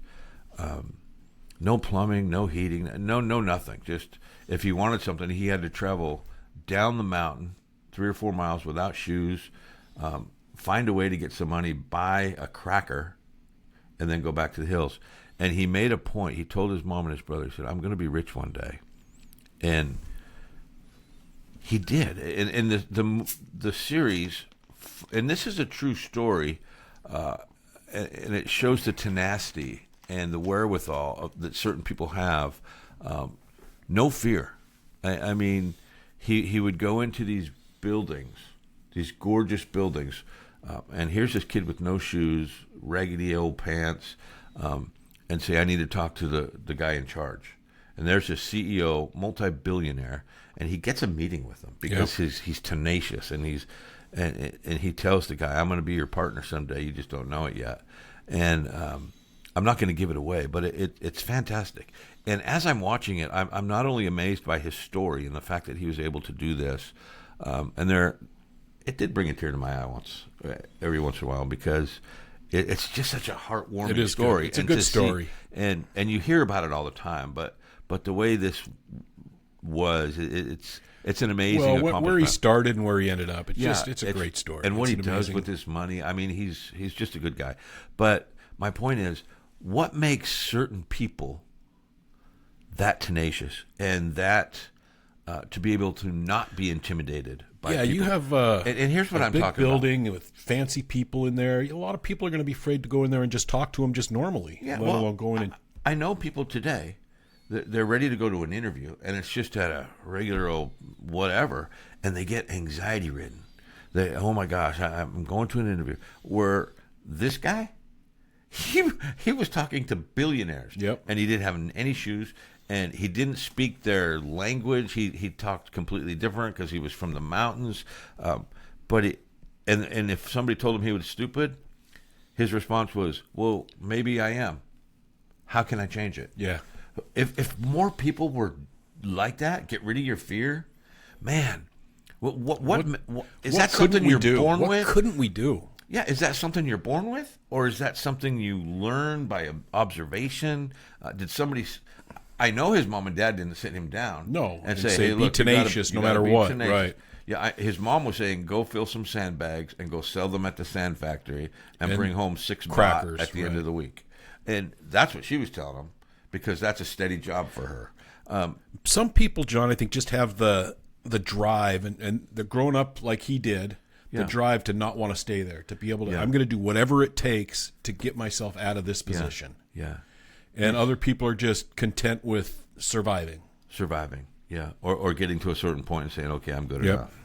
Speaker 2: No plumbing, no heating, no nothing. Just if he wanted something, he had to travel down the mountain 3 or 4 miles without shoes, find a way to get some money, buy a cracker, and then go back to the hills. And he made a point. He told his mom and his brother, he said, I'm going to be rich one day. And he did. And the series, and this is a true story, and it shows the tenacity and the wherewithal that certain people have. No fear. I mean, he would go into these buildings, these gorgeous buildings, and here's this kid with no shoes, raggedy old pants, and say, I need to talk to the guy in charge. And there's this CEO, multi-billionaire, and he gets a meeting with him because he's tenacious, and he tells the guy, I'm going to be your partner someday. You just don't know it yet. And I'm not going to give it away, but it's fantastic. And as I'm watching it, I'm not only amazed by his story and the fact that he was able to do this, it did bring a tear to my eye every once in a while, because it's just such a heartwarming story.
Speaker 1: Good. It's a good story.
Speaker 2: And you hear about it all the time, but the way this was, it's an amazing accomplishment.
Speaker 1: Where he started and where he ended up, it's a great story.
Speaker 2: And what he does with his money, I mean, he's just a good guy. But my point is, what makes certain people that tenacious and that to be able to not be intimidated by people?
Speaker 1: You have
Speaker 2: and here's what I'm talking about.
Speaker 1: Big building with fancy people in there. A lot of people are going to be afraid to go in there and just talk to them just normally, let alone go in and...
Speaker 2: I know people today, they're ready to go to an interview, and it's just at a regular old whatever, and they get anxiety ridden. Oh my gosh, I'm going to an interview. Where this guy, he was talking to billionaires.
Speaker 1: Yep.
Speaker 2: And he didn't have any shoes, and he didn't speak their language. He talked completely different because he was from the mountains. And if somebody told him he was stupid, his response was, "Well, maybe I am. How can I change it?"
Speaker 1: Yeah.
Speaker 2: If more people were like that, get rid of your fear, man. What is that something you're born with?
Speaker 1: What couldn't we do?
Speaker 2: Yeah, is that something you're born with, or is that something you learn by observation? Did somebody? I know his mom and dad didn't sit him down.
Speaker 1: No,
Speaker 2: and
Speaker 1: say,
Speaker 2: "Hey,
Speaker 1: be
Speaker 2: look,
Speaker 1: tenacious
Speaker 2: you
Speaker 1: no
Speaker 2: gotta
Speaker 1: matter
Speaker 2: be
Speaker 1: what."
Speaker 2: tenacious."
Speaker 1: Right.
Speaker 2: Yeah, his mom was saying, "Go fill some sandbags and go sell them at the sand factory and bring home 6
Speaker 1: crackers
Speaker 2: baht at the end
Speaker 1: right.
Speaker 2: of the week." And that's what she was telling him, because that's a steady job for her.
Speaker 1: Some people, John, I think just have the drive, and they're growing up like he did, the drive to not want to stay there, to be able to, I'm going to do whatever it takes to get myself out of this position.
Speaker 2: Yeah.
Speaker 1: And other people are just content with surviving.
Speaker 2: Yeah, or getting to a certain point and saying, "Okay, I'm good
Speaker 1: Yep.
Speaker 2: enough."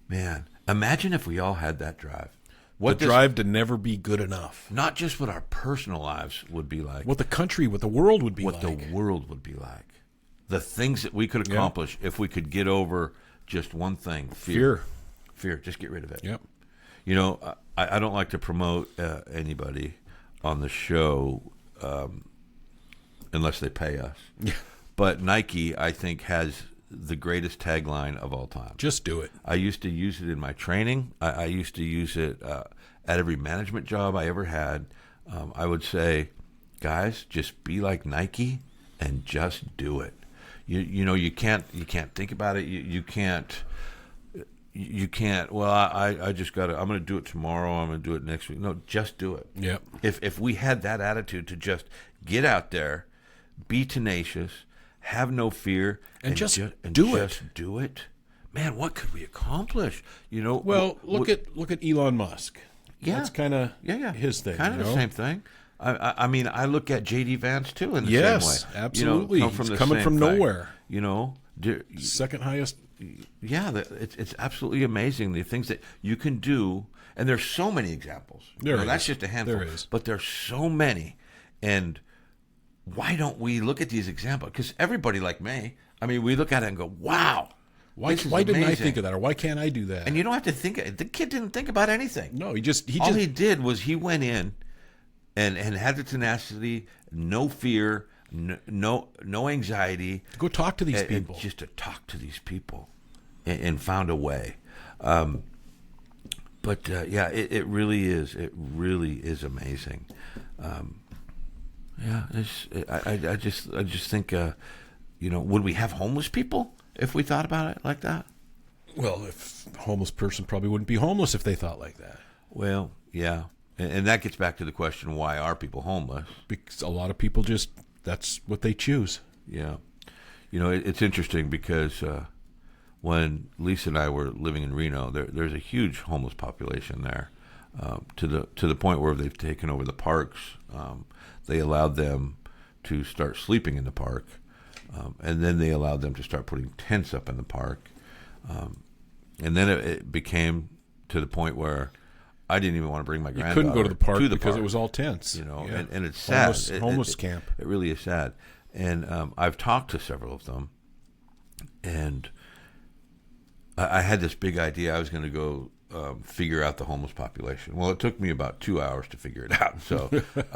Speaker 2: Man, imagine if we all had that drive.
Speaker 1: The drive to never be good enough.
Speaker 2: Not just what our personal lives would be like,
Speaker 1: What the country, what the world would be
Speaker 2: what
Speaker 1: like.
Speaker 2: the world would be like. The things that we could accomplish if we could get over just one thing: fear. Just get rid of it.
Speaker 1: Yep.
Speaker 2: You know, I don't like to promote anybody on the show unless they pay us.
Speaker 1: Yeah.
Speaker 2: But Nike, I think, has the greatest tagline of all time.
Speaker 1: Just do it.
Speaker 2: I used to use it in my training. I used to use it at every management job I ever had. I would say, guys, just be like Nike and just do it. You know, you can't think about it. You can't. Well, I just got to. I'm going to do it tomorrow. I'm going to do it next week. No, just do it.
Speaker 1: Yep.
Speaker 2: If we had that attitude to just get out there, be tenacious, have no fear,
Speaker 1: and just do
Speaker 2: it. Man, what could we accomplish? You know.
Speaker 1: Well, look at Elon Musk.
Speaker 2: Yeah,
Speaker 1: that's kind of his thing.
Speaker 2: Kind of the same thing. I mean, I look at J.D. Vance too in the same way.
Speaker 1: Yes, absolutely.
Speaker 2: He's
Speaker 1: coming from nowhere.
Speaker 2: You know,
Speaker 1: second highest.
Speaker 2: Yeah, it's absolutely amazing the things that you can do, and there's so many examples. That's just a handful.
Speaker 1: There is,
Speaker 2: but there's so many, and why don't we look at these examples? Because everybody like me, I mean, we look at it and go, "Wow,
Speaker 1: why didn't I think of that, or why can't I do that?"
Speaker 2: And you don't have to think. The kid didn't think about anything.
Speaker 1: No, he
Speaker 2: did was he went in and had the tenacity, no fear, no anxiety.
Speaker 1: Go talk to these people.
Speaker 2: Just to talk to these people, and found a way. But it really is. It really is amazing. I just think, would we have homeless people if we thought about it like that?
Speaker 1: Well, if a homeless person probably wouldn't be homeless if they thought like that.
Speaker 2: Well, yeah. And that gets back to the question, why are people homeless?
Speaker 1: Because a lot of people that's what they choose.
Speaker 2: Yeah. You know, it's interesting because when Lisa and I were living in Reno, there's a huge homeless population there, to the point where they've taken over the parks. They allowed them to start sleeping in the park, and then they allowed them to start putting tents up in the park. And then it became to the point where I didn't even want to bring my granddaughter.
Speaker 1: You couldn't go to the park
Speaker 2: because
Speaker 1: because it was all tents.
Speaker 2: You know, and it's sad.
Speaker 1: Homeless camp.
Speaker 2: It really is sad. And I've talked to several of them, and I had this big idea. I was going to go figure out the homeless population. Well, it took me about 2 hours to figure it out. So,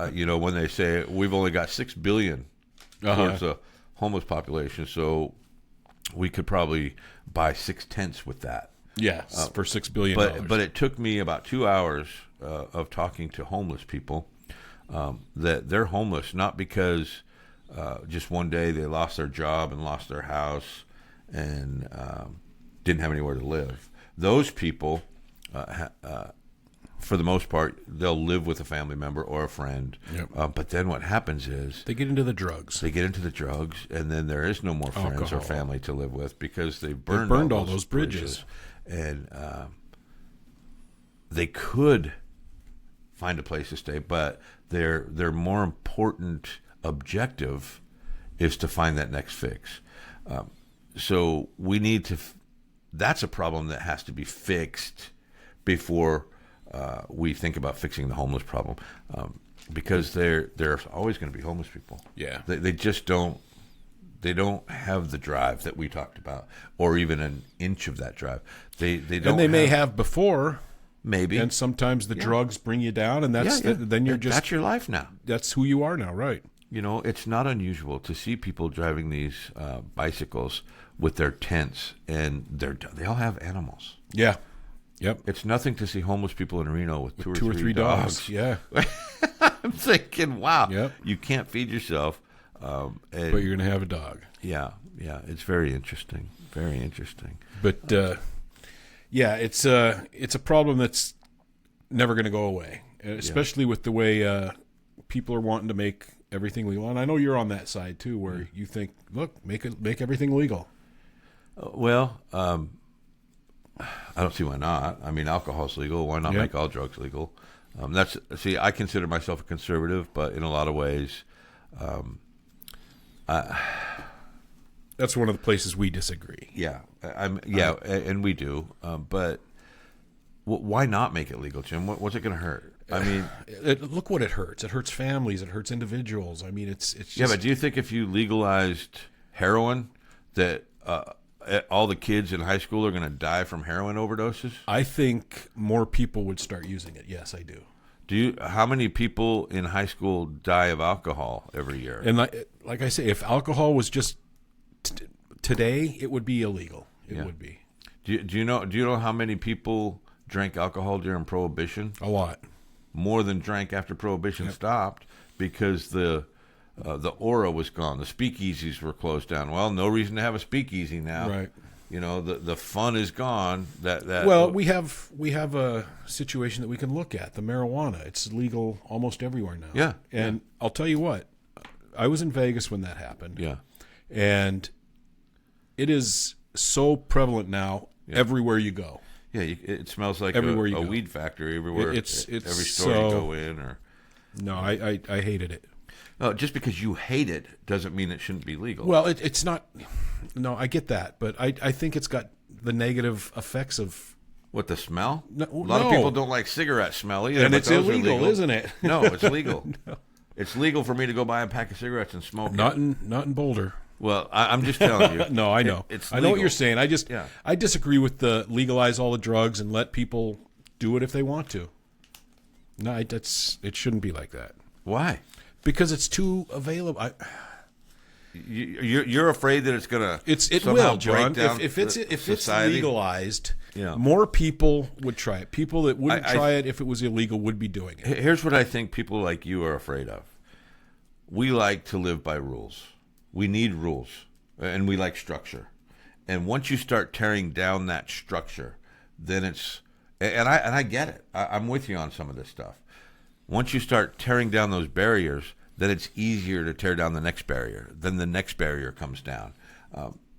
Speaker 2: when they say we've only got 6 billion towards the homeless population, so we could probably buy 6 tents with that.
Speaker 1: Yes, for $6 billion.
Speaker 2: But it took me about 2 hours of talking to homeless people that they're homeless not because just one day they lost their job and lost their house and didn't have anywhere to live. Those people, for the most part, they'll live with a family member or a friend.
Speaker 1: Yep.
Speaker 2: But then what happens is
Speaker 1: they get into the drugs.
Speaker 2: And then there is no more friends
Speaker 1: Alcohol.
Speaker 2: or family to live with because they burned
Speaker 1: all those bridges.
Speaker 2: And they could find a place to stay, but their more important objective is to find that next fix. So we need to. That's a problem that has to be fixed before we think about fixing the homeless problem, because there's always going to be homeless people.
Speaker 1: Yeah.
Speaker 2: They just don't. They don't have the drive that we talked about, or even an inch of that drive. They don't.
Speaker 1: And they may have before.
Speaker 2: Maybe.
Speaker 1: And sometimes the drugs bring you down, and then you're just...
Speaker 2: That's your life now.
Speaker 1: That's who you are now, right?
Speaker 2: It's not unusual to see people driving these bicycles with their tents, and they all have animals.
Speaker 1: Yeah. Yep.
Speaker 2: It's nothing to see homeless people in Reno with two or three
Speaker 1: dogs. Yeah.
Speaker 2: I'm thinking, wow,
Speaker 1: yep.
Speaker 2: You can't feed yourself.
Speaker 1: But you're going to have a dog.
Speaker 2: Yeah. It's very interesting. Very interesting.
Speaker 1: But... it's a problem that's never going to go away, especially with the way people are wanting to make everything legal. And I know you're on that side too, where you think, look, make everything legal.
Speaker 2: I don't see why not. I mean, alcohol's legal. Why not make all drugs legal? I consider myself a conservative, but in a lot of ways,
Speaker 1: that's one of the places we disagree.
Speaker 2: Yeah, and we do. But why not make it legal, Jim? What's it going to hurt? I mean,
Speaker 1: look what it hurts. It hurts families. It hurts individuals. I mean, it's just...
Speaker 2: Yeah, but do you think if you legalized heroin, that all the kids in high school are going to die from heroin overdoses?
Speaker 1: I think more people would start using it. Yes, I do.
Speaker 2: How many people in high school die of alcohol every year?
Speaker 1: And like I say, if alcohol was just today, it would be illegal. It would be.
Speaker 2: Do you know how many people drank alcohol during Prohibition?
Speaker 1: A lot.
Speaker 2: More than drank after Prohibition stopped, because the aura was gone. The speakeasies were closed down. Well, no reason to have a speakeasy now.
Speaker 1: Right.
Speaker 2: The fun is gone.
Speaker 1: We have a situation that we can look at. The marijuana, it's legal almost everywhere now.
Speaker 2: Yeah.
Speaker 1: And I'll tell you what, I was in Vegas when that happened.
Speaker 2: Yeah.
Speaker 1: And it is so prevalent now everywhere you go.
Speaker 2: Yeah, it smells like
Speaker 1: everywhere
Speaker 2: a weed factory everywhere.
Speaker 1: It's
Speaker 2: every store you go in.
Speaker 1: No, I hated it.
Speaker 2: No, just because you hate it doesn't mean it shouldn't be legal.
Speaker 1: Well, it's not. No, I get that, but I think it's got the negative effects of...
Speaker 2: What, the smell?
Speaker 1: No,
Speaker 2: a lot of people don't like cigarette smell either.
Speaker 1: And it's illegal, isn't it?
Speaker 2: No, it's legal. No. It's legal for me to go buy a pack of cigarettes and smoke
Speaker 1: not in Boulder.
Speaker 2: Well, I'm just telling you.
Speaker 1: No, I know.
Speaker 2: It's
Speaker 1: I know what you're saying. I disagree with the legalize all the drugs and let people do it if they want to. No, it shouldn't be like that.
Speaker 2: Why?
Speaker 1: Because it's too available.
Speaker 2: You're afraid that it's gonna
Speaker 1: it will, John. If it's legalized, more people would try it. People that wouldn't try it if it was illegal would be doing it.
Speaker 2: Here's what I think people like you are afraid of. We like to live by rules. We need rules, and we like structure. And once you start tearing down that structure, then it's and I get it. I'm with you on some of this stuff. Once you start tearing down those barriers, then it's easier to tear down the next barrier. Then the next barrier comes down.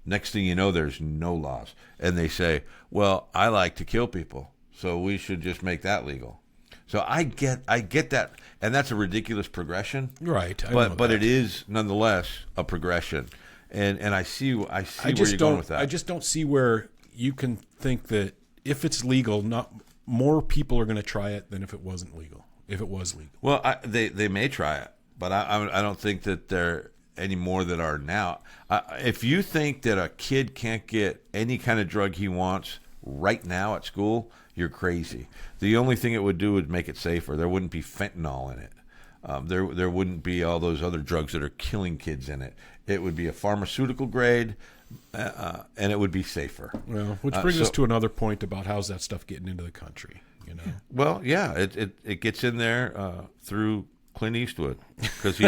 Speaker 2: Next thing you know, there's no laws. And they say, well, I like to kill people, so we should just make that legal. So I get that, and that's a ridiculous progression.
Speaker 1: Right.
Speaker 2: But it is nonetheless a progression. And I see where you're going with that.
Speaker 1: I just don't see where you can think that if it's legal, not more people are going to try it than if it wasn't legal. If it was legal.
Speaker 2: Well, they may try it. But I don't think that there any more that are now. If you think that a kid can't get any kind of drug he wants right now at school, you're crazy. The only thing it would do would make it safer. There wouldn't be fentanyl in it. There wouldn't be all those other drugs that are killing kids in it. It would be a pharmaceutical grade, and it would be safer.
Speaker 1: Well, which brings us to another point about how's that stuff getting into the country.
Speaker 2: Well, yeah, it gets in there through Clint Eastwood, because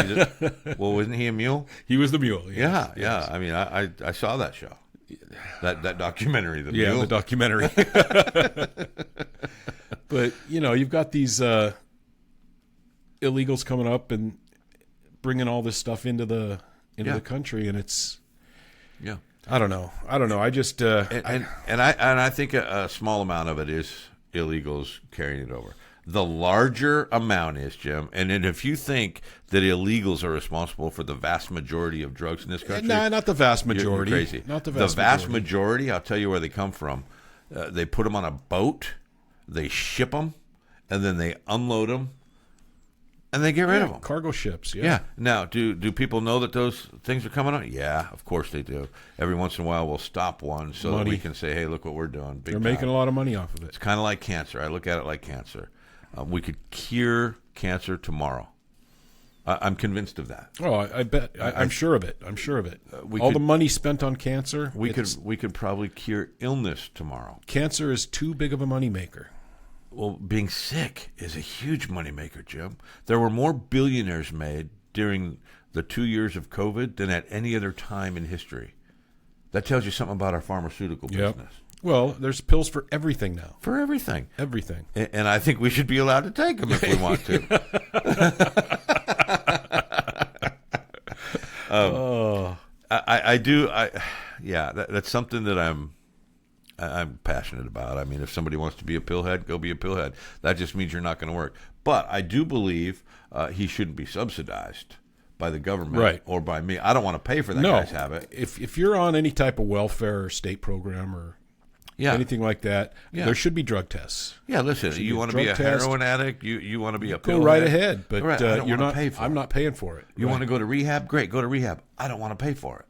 Speaker 2: wasn't he a mule?
Speaker 1: He was the mule. Yes.
Speaker 2: Yeah. I mean, I saw that show, that documentary. The mule.
Speaker 1: The documentary. But you've got these illegals coming up and bringing all this stuff into the country, and it's I don't know. I just
Speaker 2: I think a small amount of it is illegals carrying it over. The larger amount is, Jim, and if you think that illegals are responsible for the vast majority of drugs in this country,
Speaker 1: no, not the vast majority.
Speaker 2: You're crazy.
Speaker 1: Not the
Speaker 2: vast majority. I'll tell you where they come from. They put them on a boat, they ship them, and then they unload them, and they get rid of them.
Speaker 1: Cargo ships,
Speaker 2: Yeah. Now, do people know that those things are coming on? Yeah, of course they do. Every once in a while, we'll stop one so that we can say, hey, look what we're doing.
Speaker 1: They're making a lot of money off of it.
Speaker 2: It's kind of like cancer. I look at it like cancer. We could cure cancer tomorrow. I'm convinced of that.
Speaker 1: Oh, I bet. I'm sure of it. I'm sure of it. All the money spent on cancer.
Speaker 2: We could probably cure illness tomorrow.
Speaker 1: Cancer is too big of a moneymaker.
Speaker 2: Well, being sick is a huge moneymaker, Jim. There were more billionaires made during the 2 years of COVID than at any other time in history. That tells you something about our pharmaceutical business.
Speaker 1: Well, there's pills for everything now.
Speaker 2: For everything.
Speaker 1: Everything.
Speaker 2: And I think we should be allowed to take them if we want to. I do. That's something that I'm passionate about. I mean, if somebody wants to be a pillhead, go be a pillhead. That just means you're not going to work. But I do believe he shouldn't be subsidized by the government or by me. I don't want to pay for that guy's habit.
Speaker 1: If you're on any type of welfare or state program or anything like that, there should be drug tests.
Speaker 2: Yeah, listen, you want to be a heroin addict, you want to be a pillhead.
Speaker 1: Go right ahead, but
Speaker 2: you're not pay for
Speaker 1: I'm not paying for it.
Speaker 2: You want to go to rehab? Great, go to rehab. I don't want to pay for it.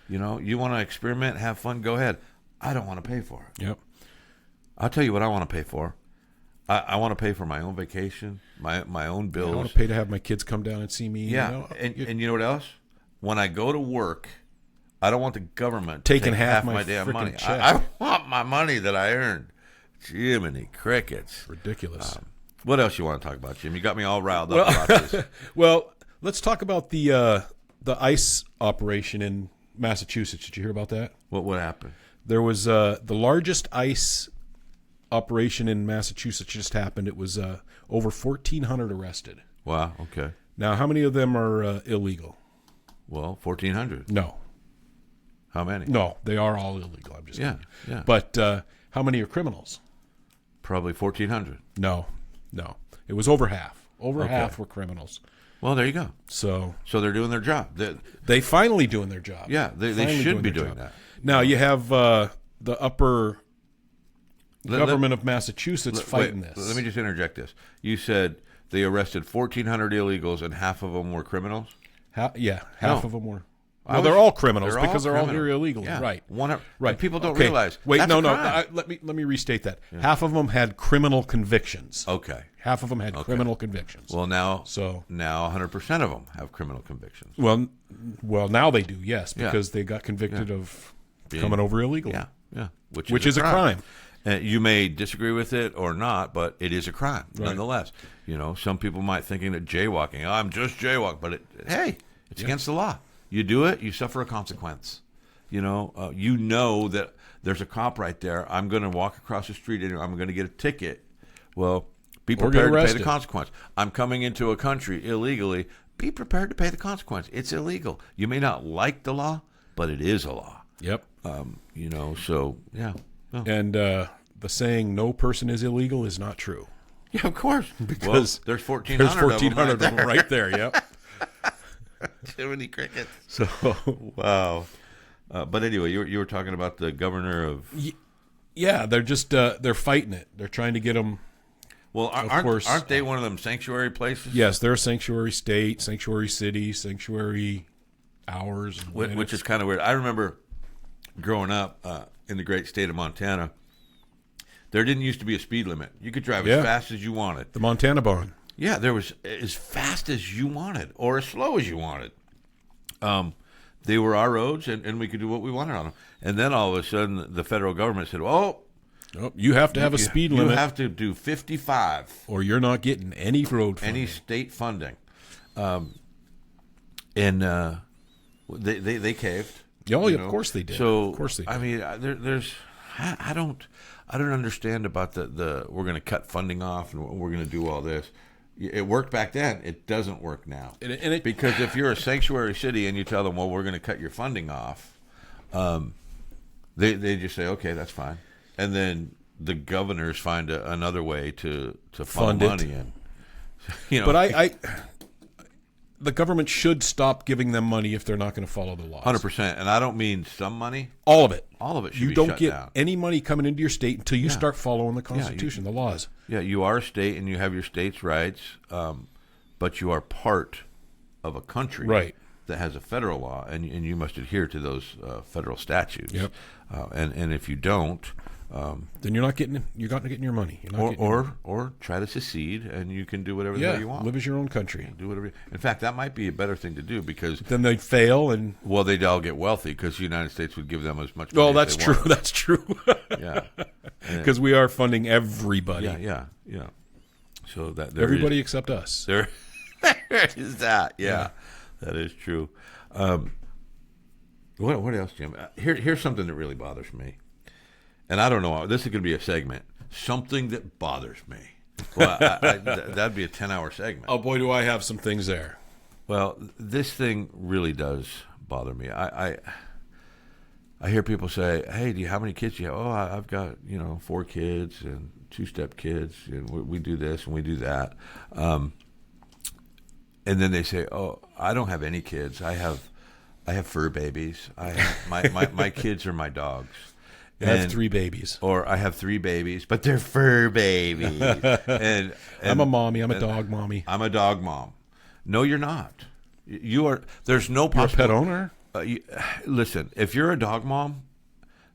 Speaker 2: You want to experiment, have fun, go ahead. I don't want to pay for it.
Speaker 1: Yep.
Speaker 2: I'll tell you what I want to pay for. I want to pay for my own vacation, my own bills.
Speaker 1: I want to pay to have my kids come down and see me.
Speaker 2: Yeah, and you know what else? When I go to work, I don't want the government
Speaker 1: taking half
Speaker 2: my damn money.
Speaker 1: Check.
Speaker 2: I want my money that I earned. Jiminy crickets.
Speaker 1: Ridiculous.
Speaker 2: What else you want to talk about, Jim? You got me all riled up about this.
Speaker 1: Well, let's talk about the ICE operation in Massachusetts. Did you hear about that?
Speaker 2: What happened?
Speaker 1: There was the largest ICE operation in Massachusetts just happened. It was over 1,400 arrested.
Speaker 2: Wow, okay.
Speaker 1: Now, how many of them are illegal?
Speaker 2: Well, 1,400.
Speaker 1: No.
Speaker 2: How many?
Speaker 1: No, they are all illegal. I'm just kidding.
Speaker 2: Yeah.
Speaker 1: But how many are criminals?
Speaker 2: Probably 1,400.
Speaker 1: No. It was over half. Half were criminals.
Speaker 2: Well, there you go.
Speaker 1: So
Speaker 2: they're doing their job.
Speaker 1: They finally doing their job.
Speaker 2: Yeah, they should be doing that.
Speaker 1: Now you have the upper government of Massachusetts fighting this.
Speaker 2: Let me just interject this. You said they arrested 1,400 illegals and half of them were criminals?
Speaker 1: Half of them were.
Speaker 2: Well,
Speaker 1: they're all criminals because they're all
Speaker 2: criminals.
Speaker 1: here illegally.
Speaker 2: Yeah.
Speaker 1: Right.
Speaker 2: Right. People don't realize.
Speaker 1: Wait,
Speaker 2: that's
Speaker 1: no.
Speaker 2: crime.
Speaker 1: Let me restate that. Yeah. Half of them had criminal convictions.
Speaker 2: Okay.
Speaker 1: Half of them had criminal convictions.
Speaker 2: Well, now 100% of them have criminal convictions.
Speaker 1: Well, now they do, yes, because they got convicted of coming over illegally.
Speaker 2: Yeah.
Speaker 1: Which is a crime.
Speaker 2: You may disagree with it or not, but it is a crime nonetheless. Some people might thinking that jaywalking, I'm just jaywalking, but it's against the law. You do it, you suffer a consequence. You know that there's a cop right there. I'm going to walk across the street and I'm going to get a ticket. Well, be prepared to pay the consequence. I'm coming into a country illegally. Be prepared to pay the consequence. It's illegal. You may not like the law, but it is a law.
Speaker 1: Yep.
Speaker 2: So, yeah. Oh.
Speaker 1: And the saying, no person is illegal is not true.
Speaker 2: Yeah, of course. Because
Speaker 1: there's
Speaker 2: 1,400
Speaker 1: of them right there, yep.
Speaker 2: Too many crickets. So, wow. But anyway, you were talking about the governor of...
Speaker 1: Yeah, they're just, they're fighting it. They're trying to get them...
Speaker 2: Well, aren't they one of them sanctuary places?
Speaker 1: Yes, they're a sanctuary state, sanctuary city, sanctuary hours.
Speaker 2: Which is kind of weird. I remember growing up in the great state of Montana, there didn't used to be a speed limit. You could drive as fast as you wanted.
Speaker 1: The Montana Bond.
Speaker 2: Yeah, there was as fast as you wanted or as slow as you wanted. They were our roads, and we could do what we wanted on them. And then all of a sudden, the federal government said,
Speaker 1: you have to have a speed limit.
Speaker 2: You have to do 55.
Speaker 1: Or you're not getting any road funding.
Speaker 2: Any state funding. And they caved.
Speaker 1: Oh, of course they did.
Speaker 2: So,
Speaker 1: of course they did.
Speaker 2: I mean, I don't understand about the we're going to cut funding off and we're going to do all this. It worked back then. It doesn't work now. Because if you're a sanctuary city and you tell them, well, we're going to cut your funding off, they just say, okay, that's fine. And then the governors find another way to fund money in.
Speaker 1: But the government should stop giving them money if they're not going to follow the laws.
Speaker 2: 100%. And I don't mean some money.
Speaker 1: All of it.
Speaker 2: All of it should
Speaker 1: You
Speaker 2: be
Speaker 1: don't
Speaker 2: shut
Speaker 1: get
Speaker 2: down.
Speaker 1: any money coming into your state until you start following the Constitution, the laws.
Speaker 2: Yeah, you are a state and you have your state's rights, but you are part of a country that has a federal law, and you must adhere to those federal statutes.
Speaker 1: Yep.
Speaker 2: And if you don't,
Speaker 1: then you're not getting your money. You're not
Speaker 2: or try to secede, and you can do whatever the
Speaker 1: yeah,
Speaker 2: hell you want.
Speaker 1: live as your own country.
Speaker 2: Do whatever. In fact, that might be a better thing to do because
Speaker 1: then they'd fail, and
Speaker 2: they'd all get wealthy because the United States would give them as much.
Speaker 1: Well,
Speaker 2: money
Speaker 1: that's
Speaker 2: as they
Speaker 1: true.
Speaker 2: wanted.
Speaker 1: That's true.
Speaker 2: Yeah,
Speaker 1: because we are funding everybody.
Speaker 2: Yeah. So that
Speaker 1: everybody except us.
Speaker 2: There is that. Yeah, that is true. What else, Jim? Here's something that really bothers me, and I don't know. This is going to be a segment. Something that bothers me. Well, that'd be a 10-hour segment.
Speaker 1: Oh boy, do I have some things there.
Speaker 2: Well, this thing really does bother me. I hear people say, "Hey, how many kids do you have?" "Oh, I've got 4 kids and 2 stepkids, and we do this and we do that." And then they say, "Oh, I don't have any kids. I have fur babies. I have, my kids are my dogs."
Speaker 1: I have 3 babies.
Speaker 2: Or I have 3 babies, but they're fur babies. and
Speaker 1: I'm a mommy. I'm a dog mommy.
Speaker 2: I'm a dog mom. No, you're not. You are. There's no
Speaker 1: You're a
Speaker 2: possible
Speaker 1: pet owner?
Speaker 2: Listen, if you're a dog mom,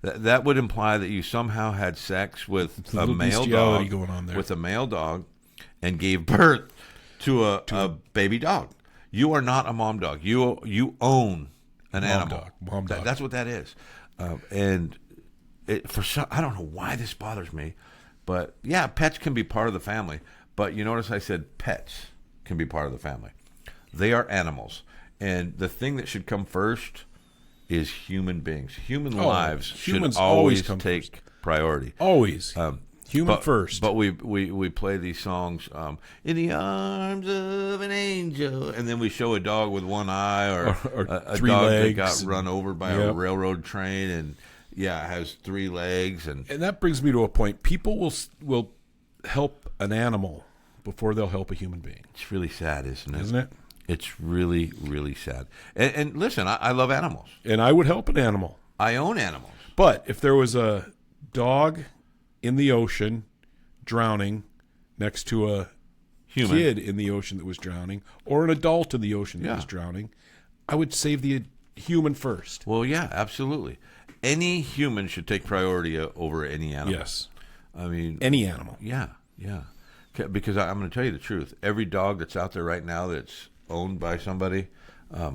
Speaker 2: that would imply that you somehow had sex with a male dog
Speaker 1: going on there.
Speaker 2: with a male dog and gave birth to a baby dog. You are not a mom dog. You own an animal.
Speaker 1: Mom dog.
Speaker 2: That's what that is. And I don't know why this bothers me, but yeah, pets can be part of the family. But you notice I said pets can be part of the family. They are animals. And the thing that should come first is human beings. Human lives should always take priority.
Speaker 1: Always. Human first.
Speaker 2: But we play these songs, in the arms of an angel, and then we show a dog with one eye or a
Speaker 1: 3
Speaker 2: dog
Speaker 1: legs
Speaker 2: that got run over by a railroad train and it has 3 legs. And
Speaker 1: that brings me to a point. People will help an animal before they'll help a human being.
Speaker 2: It's really sad, isn't it?
Speaker 1: Isn't it?
Speaker 2: It's really, really sad. And listen, I love animals.
Speaker 1: And I would help an animal.
Speaker 2: I own animals.
Speaker 1: But if there was a dog in the ocean drowning next to a kid in the ocean that was drowning, or an adult in the ocean that was drowning, I would save the human first.
Speaker 2: Well, yeah, absolutely. Any human should take priority over any animal.
Speaker 1: Yes.
Speaker 2: I mean,
Speaker 1: any animal.
Speaker 2: Yeah. Because I'm going to tell you the truth. Every dog that's out there right now that's owned by somebody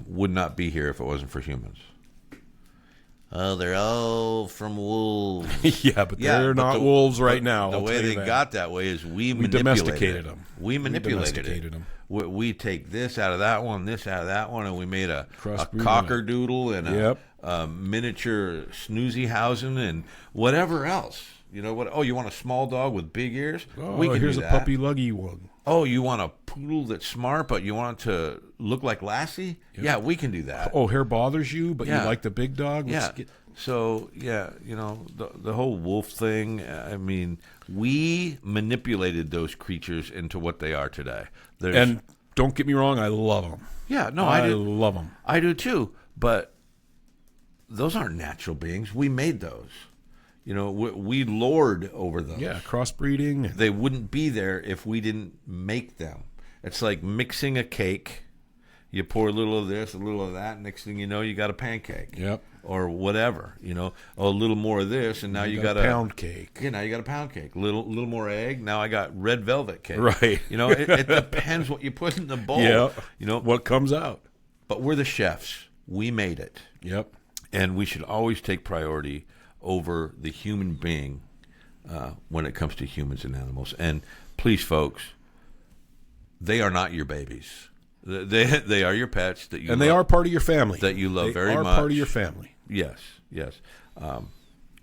Speaker 2: would not be here if it wasn't for humans. Oh, they're all from wolves.
Speaker 1: But they're not wolves right now.
Speaker 2: The way they got that way is we
Speaker 1: domesticated them.
Speaker 2: We manipulated them. We take this out of that one, this out of that one, and we made a cockerdoodle and a miniature Snoozeyhausen and whatever else. You know what? Oh, you want a small dog with big ears?
Speaker 1: Oh,
Speaker 2: we can
Speaker 1: here's
Speaker 2: do
Speaker 1: a
Speaker 2: that.
Speaker 1: puppy luggy one.
Speaker 2: Oh, you want a poodle that's smart, but you want it to look like Lassie? Yep. Yeah, we can do that.
Speaker 1: Oh, hair bothers you, but you like the big dog?
Speaker 2: So, the whole wolf thing, I mean, we manipulated those creatures into what they are today.
Speaker 1: And don't get me wrong, I love them.
Speaker 2: Yeah, no,
Speaker 1: I love them.
Speaker 2: I do too, but those aren't natural beings. We made those. We lord over those.
Speaker 1: Yeah, crossbreeding.
Speaker 2: They wouldn't be there if we didn't make them. It's like mixing a cake. You pour a little of this, a little of that. Next thing you know, you got a pancake.
Speaker 1: Yep.
Speaker 2: Or whatever. A little more of this, and now you got a
Speaker 1: pound cake.
Speaker 2: Yeah, now you got a pound cake. Little more egg. Now I got red velvet cake.
Speaker 1: Right.
Speaker 2: It depends what you put in the bowl.
Speaker 1: Yeah. What comes out.
Speaker 2: But we're the chefs. We made it.
Speaker 1: Yep.
Speaker 2: And we should always take priority over the human being when it comes to humans and animals. And please, folks, they are not your babies. They are your pets that you
Speaker 1: and
Speaker 2: love,
Speaker 1: they are part of your family
Speaker 2: that you love very much.
Speaker 1: They are part of your family.
Speaker 2: Yes.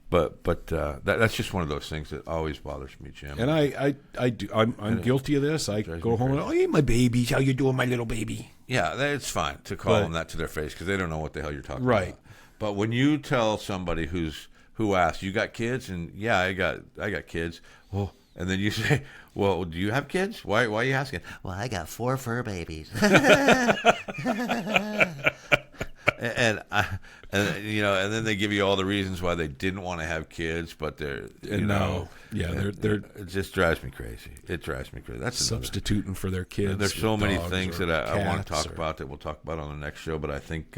Speaker 2: But that's just one of those things that always bothers me, Jim.
Speaker 1: And I do. I'm guilty of this. I go home and hey, my babies, how you doing, my little baby?
Speaker 2: Yeah, it's fine to call them that to their face because they don't know what the hell you're talking
Speaker 1: about.
Speaker 2: Right. But when you tell somebody who asks, "You got kids?" and yeah, I got kids. Well, And then you say, well, do you have kids? Why are you asking? Well, I got 4 fur babies. and then they give you all the reasons why they didn't want to have kids, but they're it just drives me crazy. It drives me crazy. That's
Speaker 1: substituting for their kids.
Speaker 2: There's so many things that I want to talk about that we'll talk about on the next show, but I think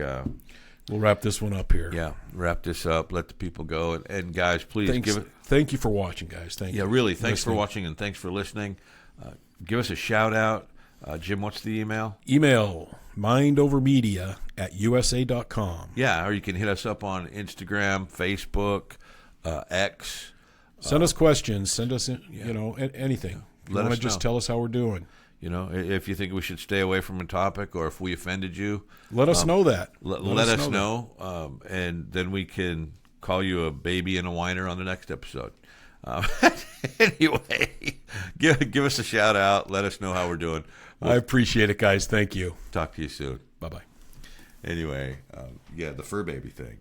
Speaker 1: we'll wrap this one up here.
Speaker 2: Yeah, wrap this up. Let the people go. And guys, please
Speaker 1: Thank you for watching, guys. Thank you.
Speaker 2: Yeah, really. Thanks for watching and thanks for listening. Give us a shout out. Jim, what's the email?
Speaker 1: Email mindovermedia@usa.com.
Speaker 2: Yeah, or you can hit us up on Instagram, Facebook, X.
Speaker 1: Send us questions. Send us, anything. You want to just tell us how we're doing.
Speaker 2: If you think we should stay away from a topic or if we offended you.
Speaker 1: Let us know that.
Speaker 2: Let us know. And then we can call you a baby and a whiner on the next episode. Anyway, give us a shout out. Let us know how we're doing.
Speaker 1: I appreciate it, guys. Thank you.
Speaker 2: Talk to you soon.
Speaker 1: Bye-bye.
Speaker 2: Anyway, the fur baby thing.